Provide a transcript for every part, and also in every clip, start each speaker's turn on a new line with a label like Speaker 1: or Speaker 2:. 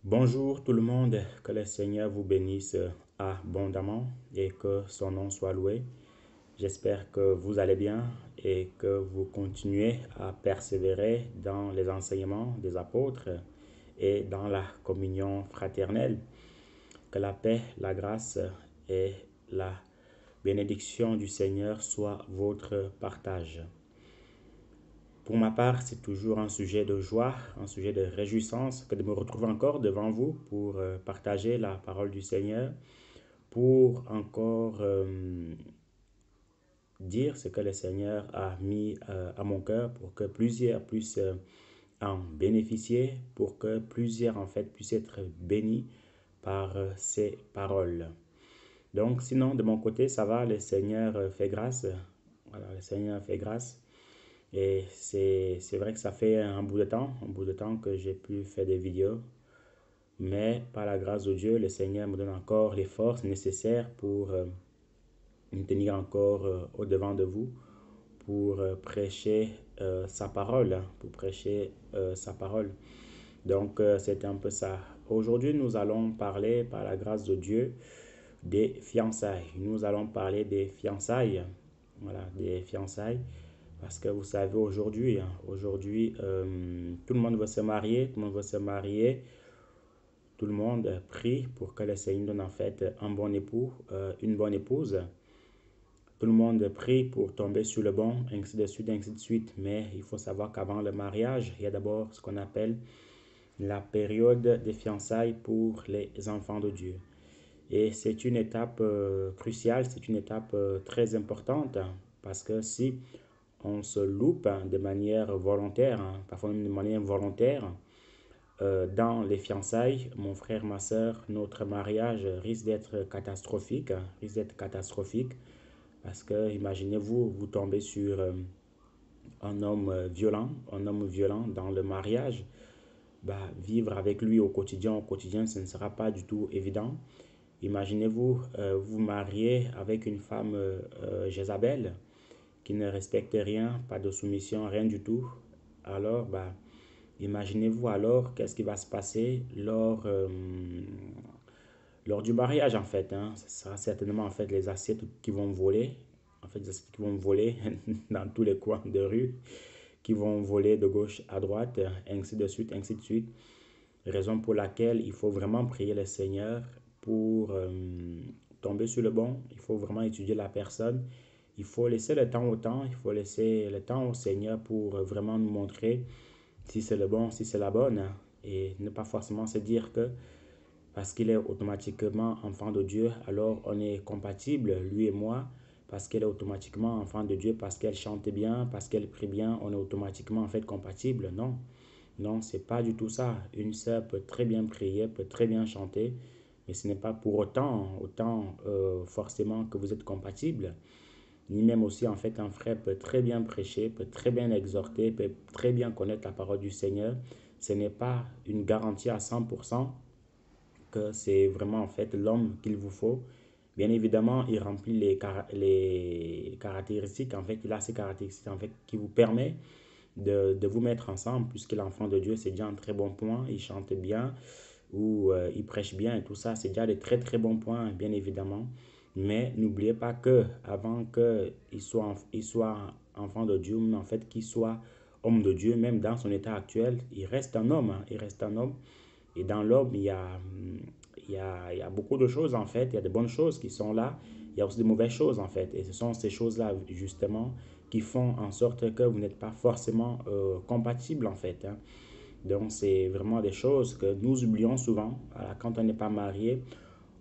Speaker 1: Bonjour tout le monde, que le Seigneur vous bénisse abondamment et que son nom soit loué. J'espère que vous allez bien et que vous continuez à persévérer dans les enseignements des apôtres et dans la communion fraternelle. Que la paix, la grâce et la bénédiction du Seigneur soient votre partage. Pour ma part, c'est toujours un sujet de joie, un sujet de réjouissance que de me retrouver encore devant vous pour partager la parole du Seigneur, pour encore dire ce que le Seigneur a mis à mon cœur pour que plusieurs puissent en bénéficier, pour que plusieurs en fait puissent être bénis par ces paroles. Donc sinon, de mon côté, ça va, le Seigneur fait grâce. Voilà, le Seigneur fait grâce. Et c'est vrai que ça fait un bout de temps que j'ai pu faire des vidéos. Mais par la grâce de Dieu, le Seigneur me donne encore les forces nécessaires pour me tenir encore au-devant de vous, pour prêcher sa parole, hein, pour prêcher sa parole. Donc, c'est un peu ça. Aujourd'hui, nous allons parler, par la grâce de Dieu, des fiançailles. Nous allons parler des fiançailles. Voilà, des fiançailles. Parce que vous savez, aujourd'hui, hein, aujourd'hui, tout le monde veut se marier, tout le monde veut se marier. Tout le monde prie pour que le Seigneur donne en fait un bon époux, une bonne épouse. Tout le monde prie pour tomber sur le bon, ainsi de suite, ainsi de suite. Mais il faut savoir qu'avant le mariage, il y a d'abord ce qu'on appelle la période des fiançailles pour les enfants de Dieu. Et c'est une étape cruciale, c'est une étape très importante, hein, parce que si on se loupe hein, de manière volontaire, hein, parfois même de manière volontaire, dans les fiançailles, mon frère, ma soeur, notre mariage risque d'être catastrophique, hein, risque d'être catastrophique, parce que imaginez-vous, vous tombez sur un homme violent dans le mariage, bah, vivre avec lui au quotidien, ce ne sera pas du tout évident. Imaginez-vous, vous mariez avec une femme Jézabel qui ne respecte rien, pas de soumission, rien du tout. Alors, bah, imaginez-vous alors qu'est-ce qui va se passer lors du mariage en fait. Hein. Ce sera certainement en fait les assiettes qui vont voler. En fait, les assiettes qui vont voler dans tous les coins de rue, qui vont voler de gauche à droite, ainsi de suite, ainsi de suite. Raison pour laquelle il faut vraiment prier le Seigneur pour tomber sur le bon. Il faut vraiment étudier la personne. Il faut laisser le temps au temps. Il faut laisser le temps au Seigneur pour vraiment nous montrer si c'est le bon, si c'est la bonne. Hein. Et ne pas forcément se dire que parce qu'il est automatiquement enfant de Dieu, alors on est compatible, lui et moi, parce qu'elle est automatiquement enfant de Dieu, parce qu'elle chante bien, parce qu'elle prie bien, on est automatiquement en fait compatible. Non, non, c'est pas du tout ça. Une sœur peut très bien prier, peut très bien chanter, mais ce n'est pas pour autant forcément que vous êtes compatible. Ni même aussi en fait un frère peut très bien prêcher, peut très bien exhorter, peut très bien connaître la parole du Seigneur. Ce n'est pas une garantie à 100% que c'est vraiment en fait l'homme qu'il vous faut. Bien évidemment, il remplit les caractéristiques, en fait, il a ces caractéristiques en fait qui vous permet de vous mettre ensemble, puisque l'enfant de Dieu, c'est déjà un très bon point, il chante bien ou il prêche bien et tout ça, c'est déjà des très très bons points, bien évidemment. Mais n'oubliez pas que avant il soit enfant de Dieu, mais en fait qu'il soit homme de Dieu, même dans son état actuel, il reste un homme, hein, il reste un homme. Et dans l'homme, il y a beaucoup de choses en fait. Il y a de bonnes choses qui sont là. Il y a aussi de mauvaises choses en fait. Et ce sont ces choses-là justement qui font en sorte que vous n'êtes pas forcément compatible en fait. Hein. Donc c'est vraiment des choses que nous oublions souvent. Voilà, quand on n'est pas marié,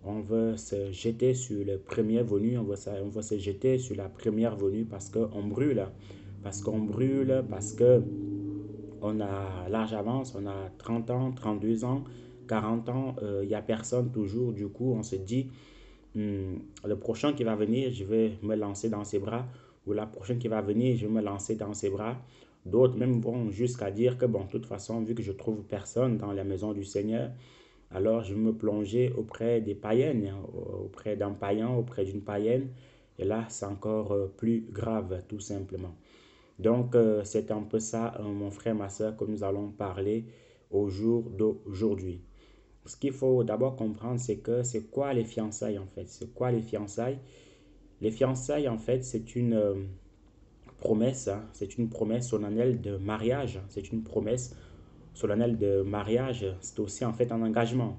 Speaker 1: on veut se jeter sur le premier venu, on veut se jeter sur la première venue parce qu'on brûle. Parce qu'on brûle, parce que on a l'âge avance, on a 30 ans, 32 ans, 40 ans, il n'y a personne toujours. Du coup, on se dit, le prochain qui va venir, je vais me lancer dans ses bras. Ou la prochaine qui va venir, je vais me lancer dans ses bras. D'autres même vont jusqu'à dire que, bon, de toute façon, vu que je trouve personne dans la maison du Seigneur, alors je vais me plonger auprès des païennes, hein, auprès d'un païen, auprès d'une païenne. Et là, c'est encore plus grave, tout simplement. Donc, c'est un peu ça, mon frère, ma soeur, que nous allons parler au jour d'aujourd'hui. ce qu'il faut d'abord comprendre, c'est que c'est quoi les fiançailles en fait? C'est quoi les fiançailles? Les fiançailles en fait, c'est une promesse, hein, c'est une promesse solennelle de mariage, c'est une promesse solennelle de mariage, c'est aussi en fait un engagement.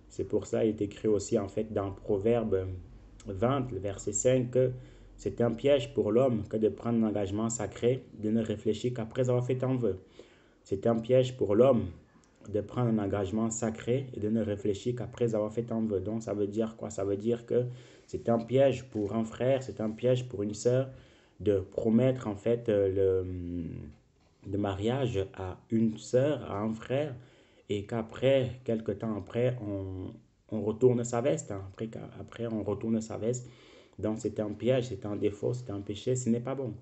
Speaker 1: C'est pour ça il est écrit aussi en fait dans Proverbe 20, le verset 5, que c'est un piège pour l'homme que de prendre un engagement sacré, de ne réfléchir qu'après avoir fait un vœu. C'est un piège pour l'homme de prendre un engagement sacré et de ne réfléchir qu'après avoir fait un vœu. Donc ça veut dire quoi? Ça veut dire que c'est un piège pour un frère, c'est un piège pour une sœur de promettre en fait le mariage à une sœur, à un frère, et qu'après, quelque temps après, on retourne sa veste, hein. Après, on retourne sa veste. Donc c'est un piège, c'est un défaut, c'est un péché, ce n'est pas bon.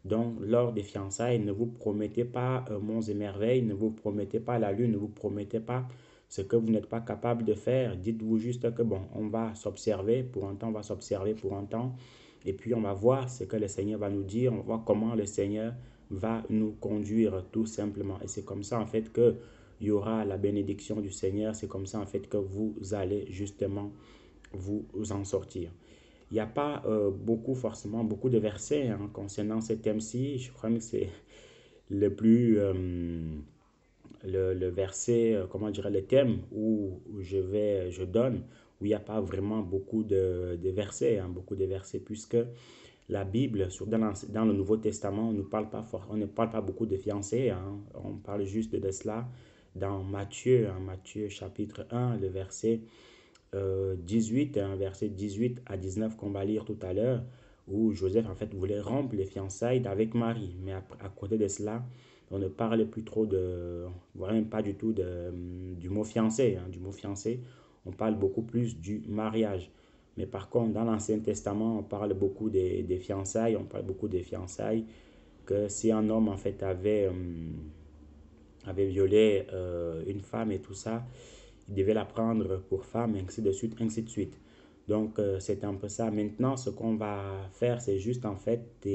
Speaker 1: Donc, lors des fiançailles, ne vous promettez pas monts et merveilles, ne vous promettez pas la lune, ne vous promettez pas ce que vous n'êtes pas capable de faire. Dites-vous juste que, bon, on va s'observer pour un temps, on va s'observer pour un temps, et puis on va voir ce que le Seigneur va nous dire, on va voir comment le Seigneur va nous conduire tout simplement. Et c'est comme ça, en fait, que il y aura la bénédiction du Seigneur. C'est comme ça, en fait, que vous allez justement vous en sortir. Il n'y a pas forcément beaucoup de versets hein, concernant ce thème-ci. Je crois que c'est le plus, le verset, comment dirais le thème où je donne, où il n'y a pas vraiment beaucoup de versets, hein, beaucoup de versets, puisque la Bible, dans le Nouveau Testament, on ne parle pas beaucoup de fiancés, hein, on parle juste de cela dans Matthieu, hein, Matthieu chapitre 1, le verset 18, un verset 18 à 19 qu'on va lire tout à l'heure, où Joseph en fait voulait rompre les fiançailles avec Marie. Mais à côté de cela, on ne parle plus trop voilà, même pas du tout du mot fiancé, hein, du mot fiancé. On parle beaucoup plus du mariage. Mais par contre, dans l'Ancien Testament, on parle beaucoup des fiançailles, on parle beaucoup des fiançailles, que si un homme en fait avait violé une femme et tout ça, il devait la prendre pour femme, ainsi de suite, ainsi de suite. Donc, c'est un peu ça. Maintenant, ce qu'on va faire, c'est juste en fait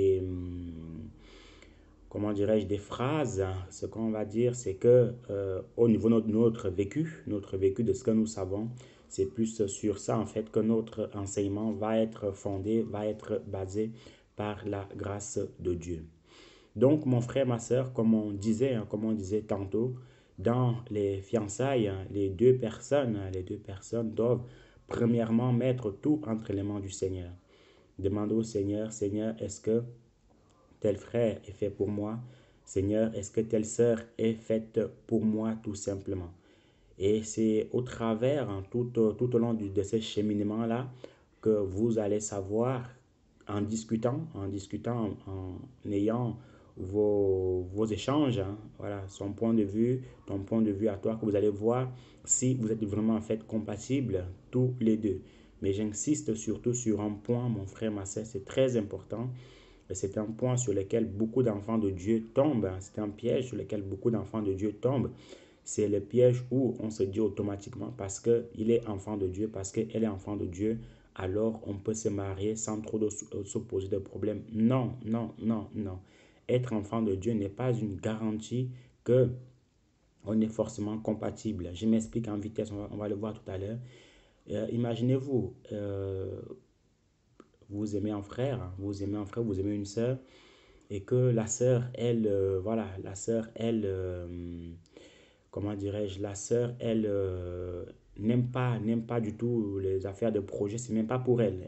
Speaker 1: comment dirais-je, des phrases. Ce qu'on va dire, c'est que au niveau de notre vécu de ce que nous savons, c'est plus sur ça en fait que notre enseignement va être fondé, va être basé par la grâce de Dieu. Donc, mon frère, ma soeur, comme on disait tantôt, dans les fiançailles, les deux personnes doivent premièrement mettre tout entre les mains du Seigneur. Demander au Seigneur, Seigneur, est-ce que tel frère est fait pour moi? Seigneur, est-ce que telle sœur est faite pour moi tout simplement? Et c'est au travers, hein, tout au long de ce cheminement-là, que vous allez savoir, en ayant vos échanges, hein, voilà, son point de vue, ton point de vue à toi, que vous allez voir si vous êtes vraiment en fait compatibles tous les deux. Mais j'insiste surtout sur un point, mon frère, ma soeur, c'est très important. C'est un point sur lequel beaucoup d'enfants de Dieu tombent, hein. C'est un piège sur lequel beaucoup d'enfants de Dieu tombent. C'est le piège où on se dit automatiquement parce qu'il est enfant de Dieu, parce qu'elle est enfant de Dieu, alors on peut se marier sans trop se poser de problèmes. Non, non, non, non. Être enfant de Dieu n'est pas une garantie que on est forcément compatible. Je m'explique en vitesse, on va le voir tout à l'heure. Imaginez-vous, vous aimez un frère, hein, vous aimez une sœur, et que la sœur, elle, voilà, la sœur, elle, comment dirais-je, la sœur, elle n'aime pas du tout les affaires de projet, c'est même pas pour elle.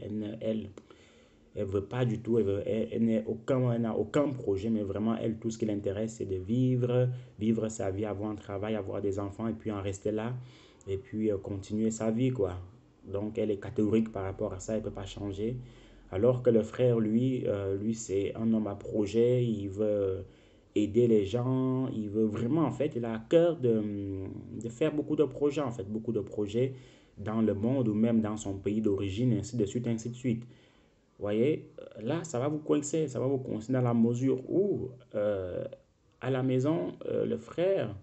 Speaker 1: Elle veut pas du tout, elle n'a aucun projet, mais vraiment, elle, tout ce qui l'intéresse, c'est de vivre sa vie, avoir un travail, avoir des enfants, et puis en rester là, et puis continuer sa vie, quoi. Donc, elle est catégorique par rapport à ça, elle ne peut pas changer. Alors que le frère, lui, c'est un homme à projet, il veut aider les gens, il veut vraiment, en fait, il a à cœur de faire beaucoup de projets, en fait, beaucoup de projets dans le monde ou même dans son pays d'origine, ainsi de suite, ainsi de suite. Vous voyez, là, ça va vous coincer dans la mesure où, à la maison, le frère,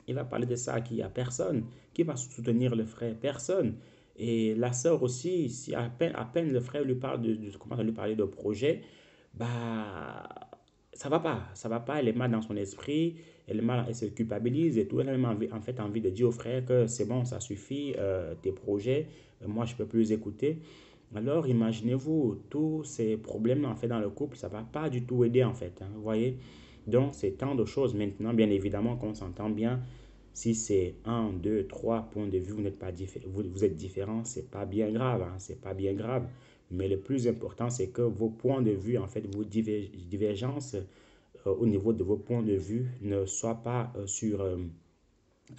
Speaker 1: il va parler de ça à qui? À personne. Qui va soutenir le frère? Personne. Et la sœur aussi, si à peine le frère lui parle commence à lui parler de projet, bah, ça va pas, elle est mal dans son esprit, elle est mal, elle se culpabilise et tout, elle a même envie, en fait envie de dire au frère que c'est bon, ça suffit, tes projets, moi je peux plus les écouter. Alors imaginez-vous, tous ces problèmes en fait dans le couple, ça va pas du tout aider en fait, hein, vous voyez. Donc c'est tant de choses maintenant, bien évidemment qu'on s'entend bien, si c'est un, deux, trois points de vue, vous n'êtes pas vous êtes différents, c'est pas bien grave, hein, c'est pas bien grave. Mais le plus important, c'est que vos points de vue, en fait, vos divergences au niveau de vos points de vue ne soient pas sur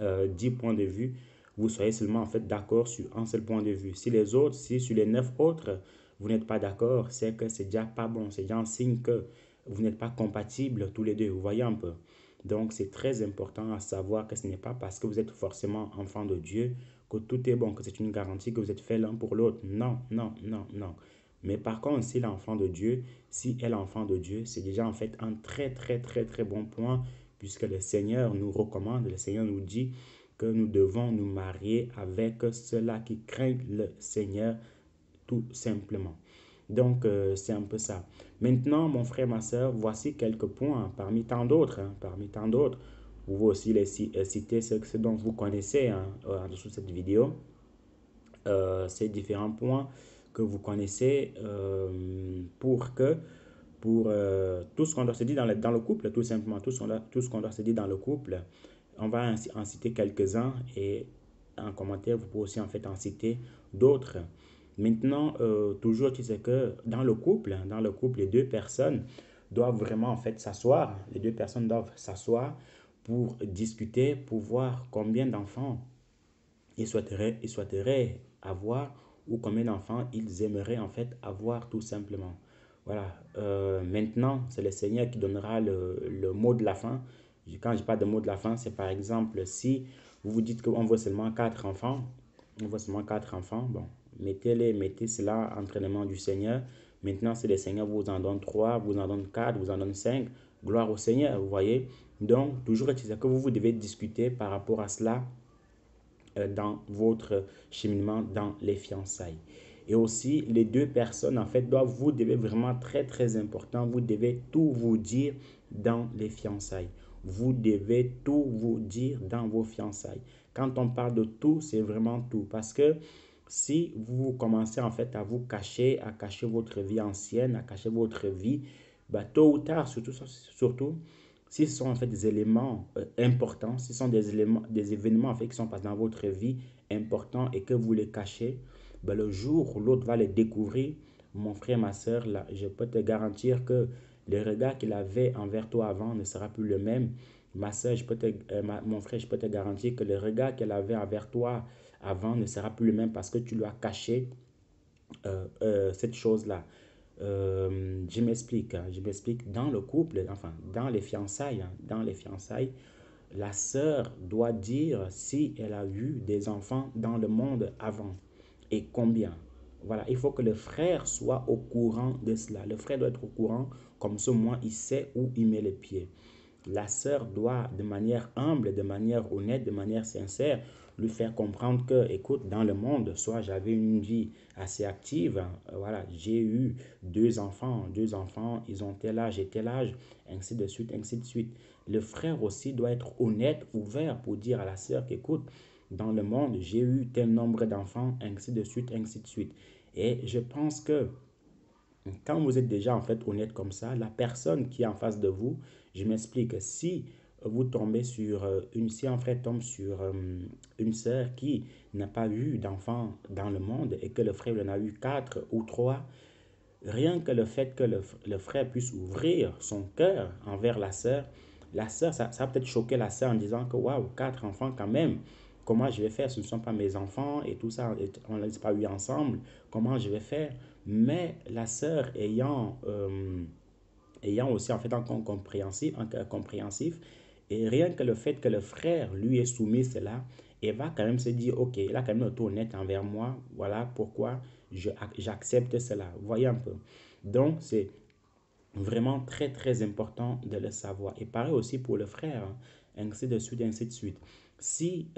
Speaker 1: 10 points de vue, vous soyez seulement en fait d'accord sur un seul point de vue. Si les autres, si sur les 9 autres, vous n'êtes pas d'accord, c'est que c'est déjà pas bon, c'est déjà un signe que vous n'êtes pas compatibles tous les deux, vous voyez un peu. Donc c'est très important à savoir que ce n'est pas parce que vous êtes forcément enfant de Dieu que tout est bon, que c'est une garantie que vous êtes fait l'un pour l'autre. Non, non, non, non. Mais par contre, si l'enfant de Dieu, si elle est enfant de Dieu, c'est déjà en fait un très, très, très, très bon point puisque le Seigneur nous recommande, le Seigneur nous dit que nous devons nous marier avec ceux-là qui craignent le Seigneur tout simplement. Donc, c'est un peu ça. Maintenant, mon frère, ma soeur, voici quelques points parmi tant d'autres. Parmi tant d'autres. Vous pouvez aussi citer ce dont vous connaissez en dessous de cette vidéo. Ces différents points que vous connaissez pour tout ce qu'on doit se dire dans le couple, tout simplement, tout ce qu'on doit se dire dans le couple. On va en citer quelques-uns et en commentaire, vous pouvez aussi en fait en citer d'autres. Maintenant, toujours, tu sais que dans le couple, les deux personnes doivent vraiment en fait s'asseoir. Les deux personnes doivent s'asseoir pour discuter, pour voir combien d'enfants ils souhaiteraient avoir ou combien d'enfants ils aimeraient en fait avoir tout simplement. Voilà. Maintenant, c'est le Seigneur qui donnera le mot de la fin. Quand je parle de mot de la fin, c'est par exemple si vous vous dites qu'on veut seulement quatre enfants, on veut seulement quatre enfants, bon, mettez cela entre les mains du Seigneur. Maintenant, si le Seigneur vous en donne trois, vous en donne quatre, vous en donne cinq, gloire au Seigneur, vous voyez. Donc, toujours est-il que vous devez discuter par rapport à cela dans votre cheminement dans les fiançailles. Et aussi, les deux personnes, en fait, vous devez vraiment très, très important, vous devez tout vous dire dans les fiançailles. Vous devez tout vous dire dans vos fiançailles. Quand on parle de tout, c'est vraiment tout. Parce que si vous commencez en fait à cacher votre vie ancienne, à cacher votre vie, bah, tôt ou tard, surtout si ce sont en fait des éléments importants, si ce sont des événements en fait qui sont passés dans votre vie importants et que vous les cachez, ben, le jour où l'autre va les découvrir, mon frère, ma soeur, là, je peux te garantir que le regard qu'il avait envers toi avant ne sera plus le même. Ma soeur, mon frère, je peux te garantir que le regard qu'elle avait envers toi avant ne sera plus le même parce que tu lui as caché cette chose-là. Je m'explique, hein, je m'explique. Dans le couple, enfin, dans les fiançailles, la sœur doit dire si elle a eu des enfants dans le monde avant et combien. Voilà, il faut que le frère soit au courant de cela. Le frère doit être au courant, comme ça, moi, il sait où il met les pieds. La sœur doit, de manière humble, de manière honnête, de manière sincère, lui faire comprendre que, écoute, dans le monde, soit j'avais une vie assez active, voilà, j'ai eu deux enfants, ils ont tel âge, ainsi de suite, ainsi de suite. Le frère aussi doit être honnête, ouvert pour dire à la sœur qu'écoute, dans le monde, j'ai eu tel nombre d'enfants, ainsi de suite, ainsi de suite. Et je pense que quand vous êtes déjà en fait honnête comme ça, la personne qui est en face de vous, je m'explique, si vous tombez sur si un frère tombe sur une sœur qui n'a pas eu d'enfant dans le monde et que le frère en a eu quatre ou trois, rien que le fait que le frère puisse ouvrir son cœur envers la sœur, ça va peut-être choquer la sœur en disant que waouh, quatre enfants quand même, comment je vais faire, ce ne sont pas mes enfants et tout ça, on ne les a pas eu ensemble, comment je vais faire. Mais la sœur ayant aussi en fait un cœur compréhensif, et rien que le fait que le frère lui ait soumis cela, elle va quand même se dire, ok, il a quand même été honnête envers moi, voilà pourquoi j'accepte cela. Vous voyez un peu. Donc, c'est vraiment très, très important de le savoir. Et pareil aussi pour le frère, hein, ainsi de suite, ainsi de suite. Si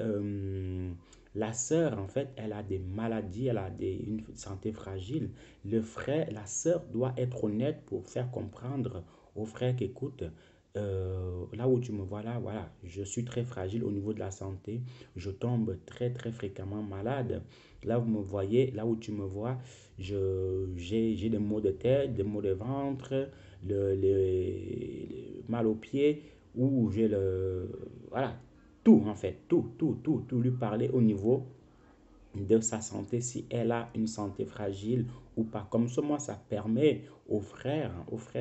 Speaker 1: la sœur, en fait, elle a des maladies, une santé fragile, la sœur doit être honnête pour faire comprendre au frère qu'écoute, là où tu me vois là, voilà, je suis très fragile au niveau de la santé. Je tombe très, très fréquemment malade. Là, vous me voyez, là où tu me vois, j'ai des maux de tête, des maux de ventre, le mal aux pieds, ou j'ai le... Voilà, tout en fait, tout lui parler au niveau de sa santé, si elle a une santé fragile ou pas. Comme ça, moi, ça permet aux frères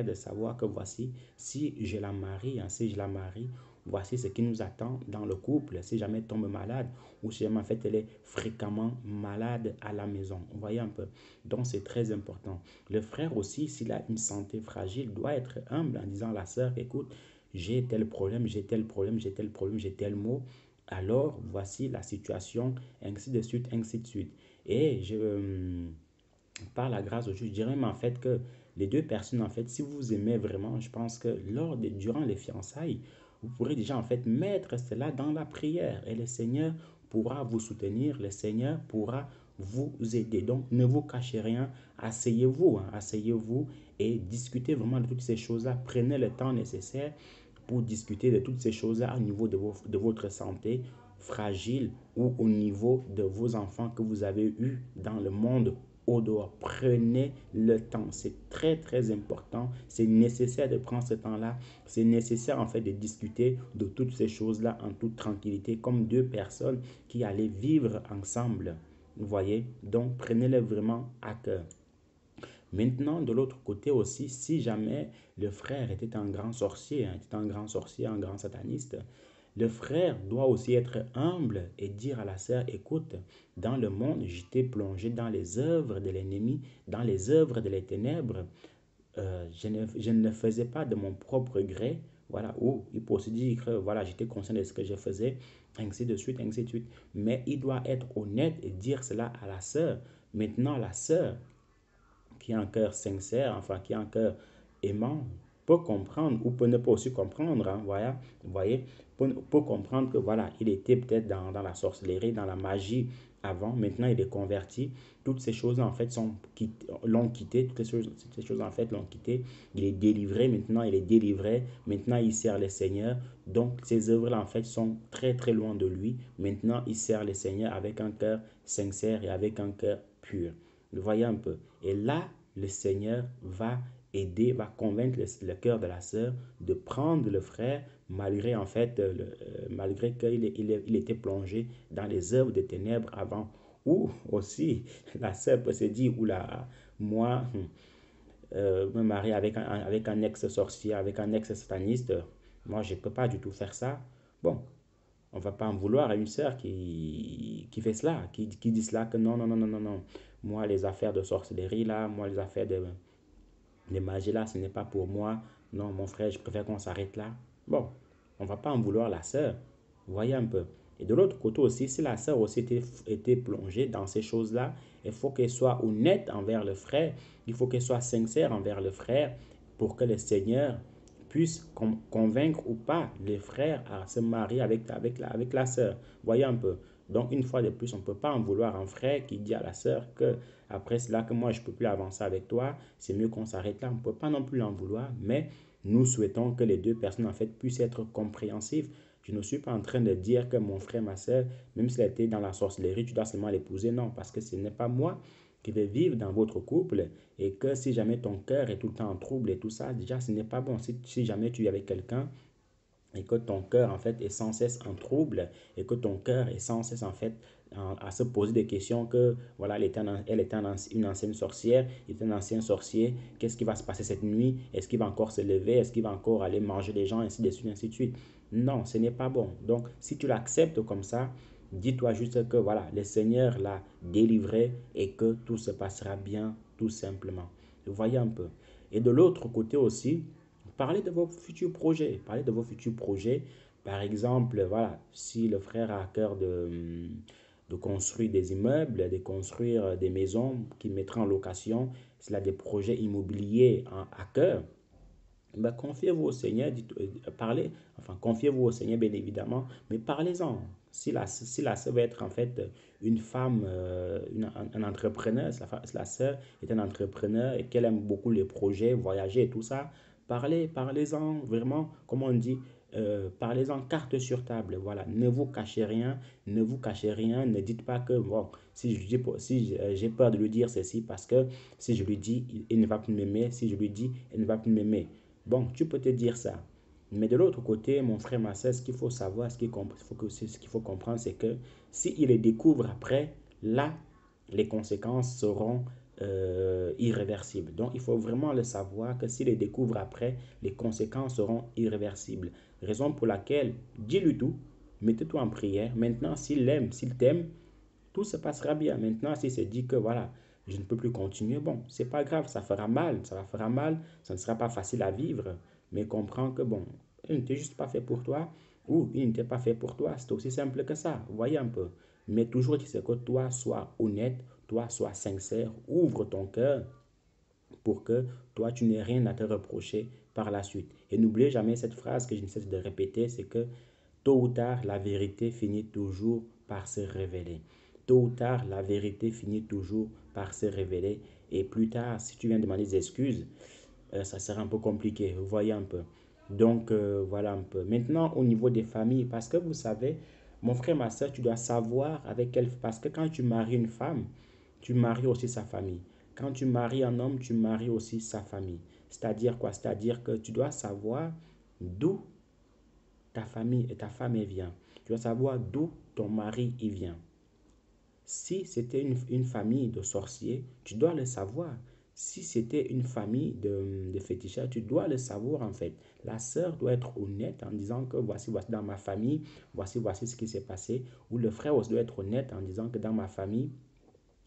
Speaker 1: de savoir que voici, si je la marie, hein, si je la marie, voici ce qui nous attend dans le couple, si jamais elle tombe malade ou si jamais en fait elle est fréquemment malade à la maison. Vous voyez un peu. Donc, c'est très important. Le frère aussi, s'il a une santé fragile, doit être humble en disant à la sœur, écoute, j'ai tel problème, j'ai tel problème, j'ai tel problème, j'ai tel mot. Alors, voici la situation, ainsi de suite, ainsi de suite. Et par la grâce de Dieu, je dirais même en fait que les deux personnes, en fait, si vous vous aimez vraiment, je pense que durant les fiançailles, vous pourrez déjà en fait mettre cela dans la prière et le Seigneur pourra vous soutenir, le Seigneur pourra vous aider. Donc, ne vous cachez rien, asseyez-vous, hein, asseyez-vous et discutez vraiment de toutes ces choses-là. Prenez le temps nécessaire pour discuter de toutes ces choses-là au niveau de votre santé fragile ou au niveau de vos enfants que vous avez eus dans le monde au dehors. Prenez le temps, c'est très très important, c'est nécessaire de prendre ce temps-là, c'est nécessaire en fait de discuter de toutes ces choses-là en toute tranquillité comme deux personnes qui allaient vivre ensemble. Vous voyez, donc prenez-le vraiment à cœur. Maintenant, de l'autre côté aussi, si jamais le frère était un grand sorcier, hein, était un grand sorcier, un grand sataniste, le frère doit aussi être humble et dire à la sœur, écoute, dans le monde, j'étais plongé dans les œuvres de l'ennemi, dans les œuvres de les ténèbres. Je ne le faisais pas de mon propre gré, voilà, ou il peut aussi dire que voilà, j'étais conscient de ce que je faisais, ainsi de suite, ainsi de suite. Mais il doit être honnête et dire cela à la sœur. Maintenant, la sœur, qui a un cœur sincère, enfin qui a un cœur aimant, peut comprendre ou peut ne pas aussi comprendre, hein, voilà, vous voyez, peut comprendre que voilà, il était peut-être dans la sorcellerie, dans la magie avant, maintenant il est converti. Toutes ces choses en fait l'ont quitté, toutes ces choses en fait l'ont quitté. Il est délivré, maintenant il est délivré, maintenant il sert le Seigneur. Donc ces œuvres-là en fait sont très très loin de lui. Maintenant il sert le Seigneur avec un cœur sincère et avec un cœur pur. Vous voyez un peu. Et là, le Seigneur va aider, va convaincre le cœur de la sœur de prendre le frère, malgré en fait, malgré qu'il était plongé dans les œuvres des ténèbres avant. Ou aussi, la sœur peut se dire, oula, moi, me marier avec un ex-sorcier, avec un ex-sataniste, moi, je ne peux pas du tout faire ça. Bon, on ne va pas en vouloir à une sœur qui fait cela, qui dit cela, que non, non, non, non, non, non. Moi, les affaires de sorcellerie, là, moi, les affaires de magie, là, ce n'est pas pour moi. Non, mon frère, je préfère qu'on s'arrête là. Bon, on ne va pas en vouloir la sœur. Vous voyez un peu. Et de l'autre côté aussi, si la sœur aussi était plongée dans ces choses-là, il faut qu'elle soit honnête envers le frère. Il faut qu'elle soit sincère envers le frère pour que le Seigneur puisse convaincre ou pas les frères à se marier avec la sœur. Voyez un peu. Donc, une fois de plus, on ne peut pas en vouloir un frère qui dit à la sœur que après cela, que moi, je ne peux plus avancer avec toi, c'est mieux qu'on s'arrête là. On ne peut pas non plus l'en vouloir, mais nous souhaitons que les deux personnes, en fait, puissent être compréhensives. Je ne suis pas en train de dire que mon frère, ma sœur, même s'il a été dans la sorcellerie, tu dois seulement l'épouser. Non, parce que ce n'est pas moi qui vais vivre dans votre couple et que si jamais ton cœur est tout le temps en trouble et tout ça, déjà, ce n'est pas bon. Si jamais tu es avec quelqu'un et que ton cœur en fait est sans cesse en trouble et que ton cœur est sans cesse en fait à se poser des questions que voilà elle était une ancienne sorcière, il était un ancien sorcier, qu'est-ce qui va se passer cette nuit, est-ce qu'il va encore se lever, est-ce qu'il va encore aller manger les gens, ainsi de suite, ainsi de suite. Non, ce n'est pas bon. Donc si tu l'acceptes comme ça, dis-toi juste que voilà, le Seigneur l'a délivré et que tout se passera bien tout simplement. Vous voyez un peu. Et de l'autre côté aussi, parlez de vos futurs projets. Parlez de vos futurs projets. Par exemple, voilà, si le frère a à cœur de construire des immeubles, de construire des maisons qu'il mettra en location, s'il a des projets immobiliers à cœur, ben, confiez-vous au Seigneur, parlez, enfin, confiez-vous au Seigneur, bien évidemment, mais parlez-en. Si la sœur va être en fait une femme, un entrepreneur, si la sœur est un entrepreneur et qu'elle aime beaucoup les projets, voyager et tout ça, Parlez-en vraiment, comme on dit, parlez-en carte sur table. Voilà, ne vous cachez rien, ne vous cachez rien, ne dites pas que, bon, si je dis, si j'ai peur de lui dire ceci parce que si je lui dis, il ne va plus m'aimer, si je lui dis, il ne va plus m'aimer. Bon, tu peux te dire ça. Mais de l'autre côté, mon frère, ma soeur, ce qu'il faut savoir, ce qu'il faut comprendre, c'est que s'il le découvre après, là, les conséquences seront irréversibles. Donc, il faut vraiment le savoir que s'il le découvre après, les conséquences seront irréversibles. Raison pour laquelle, dis-lui tout, mettez-toi en prière. Maintenant, s'il l'aime, s'il t'aime, tout se passera bien. Maintenant, s'il se dit que voilà, je ne peux plus continuer, bon, c'est pas grave, ça fera mal, ça va faire mal, ça ne sera pas facile à vivre, mais comprends que bon, il n'était juste pas fait pour toi ou il n'était pas fait pour toi. C'est aussi simple que ça. Voyez un peu. Mais toujours, tu sais que toi, sois honnête, toi, sois sincère, ouvre ton cœur pour que toi, tu n'aies rien à te reprocher par la suite. Et n'oubliez jamais cette phrase que je ne cesse de répéter, c'est que tôt ou tard, la vérité finit toujours par se révéler. Tôt ou tard, la vérité finit toujours par se révéler. Et plus tard, si tu viens demander des excuses, ça sera un peu compliqué. Vous voyez un peu. Donc, voilà un peu. Maintenant, au niveau des familles, parce que vous savez, mon frère, ma soeur, tu dois savoir avec quelle... Parce que quand tu maries une femme, tu maries aussi sa famille. Quand tu maries un homme, tu maries aussi sa famille. C'est-à-dire quoi? C'est-à-dire que tu dois savoir d'où ta famille et ta femme elle vient. Tu dois savoir d'où ton mari il vient. Si c'était une famille de sorciers, tu dois le savoir. Si c'était une famille de fétichistes, tu dois le savoir en fait. La sœur doit être honnête en disant que voici dans ma famille, voici ce qui s'est passé. Ou le frère aussi doit être honnête en disant que dans ma famille,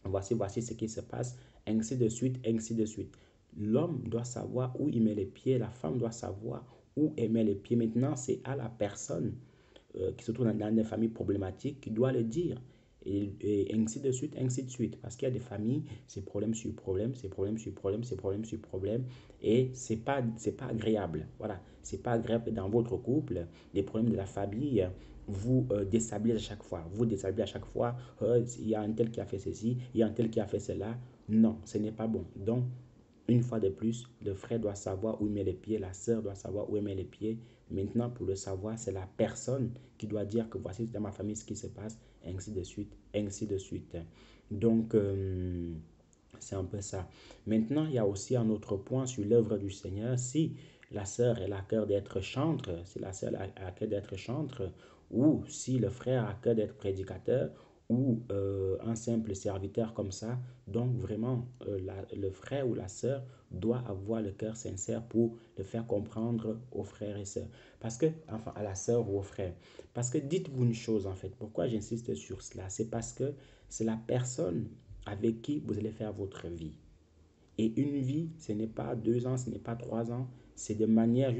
Speaker 1: voici ce qui se passe, ainsi de suite, ainsi de suite. L'homme doit savoir où il met les pieds, la femme doit savoir où elle met les pieds. Maintenant, c'est à la personne qui se trouve dans des familles problématiques qui doit le dire. Et ainsi de suite, ainsi de suite. Parce qu'il y a des familles, c'est problème sur problème, c'est problème sur problème, c'est problème sur problème. Et c'est pas agréable. Voilà. C'est pas agréable dans votre couple. Les problèmes de la famille vous déstabilisent à chaque fois. Vous déstabilisez à chaque fois. Il y a un tel qui a fait ceci, il y a un tel qui a fait cela. Non, ce n'est pas bon. Donc, une fois de plus, le frère doit savoir où il met les pieds, la sœur doit savoir où il met les pieds. Maintenant, pour le savoir, c'est la personne qui doit dire que voici dans ma famille ce qui se passe, ainsi de suite, ainsi de suite. Donc, c'est un peu ça. Maintenant, il y a aussi un autre point sur l'œuvre du Seigneur. Si la sœur elle a à cœur d'être chantre, si la sœur a à cœur d'être chantre, ou si le frère a à cœur d'être prédicateur, ou un simple serviteur comme ça, donc vraiment, le frère ou la sœur doit avoir le cœur sincère pour le faire comprendre aux frères et sœurs. Parce que, enfin, à la sœur ou au frère. Parce que dites-vous une chose, en fait. Pourquoi j'insiste sur cela? C'est parce que c'est la personne avec qui vous allez faire votre vie. Et une vie, ce n'est pas 2 ans, ce n'est pas 3 ans, c'est de manière juste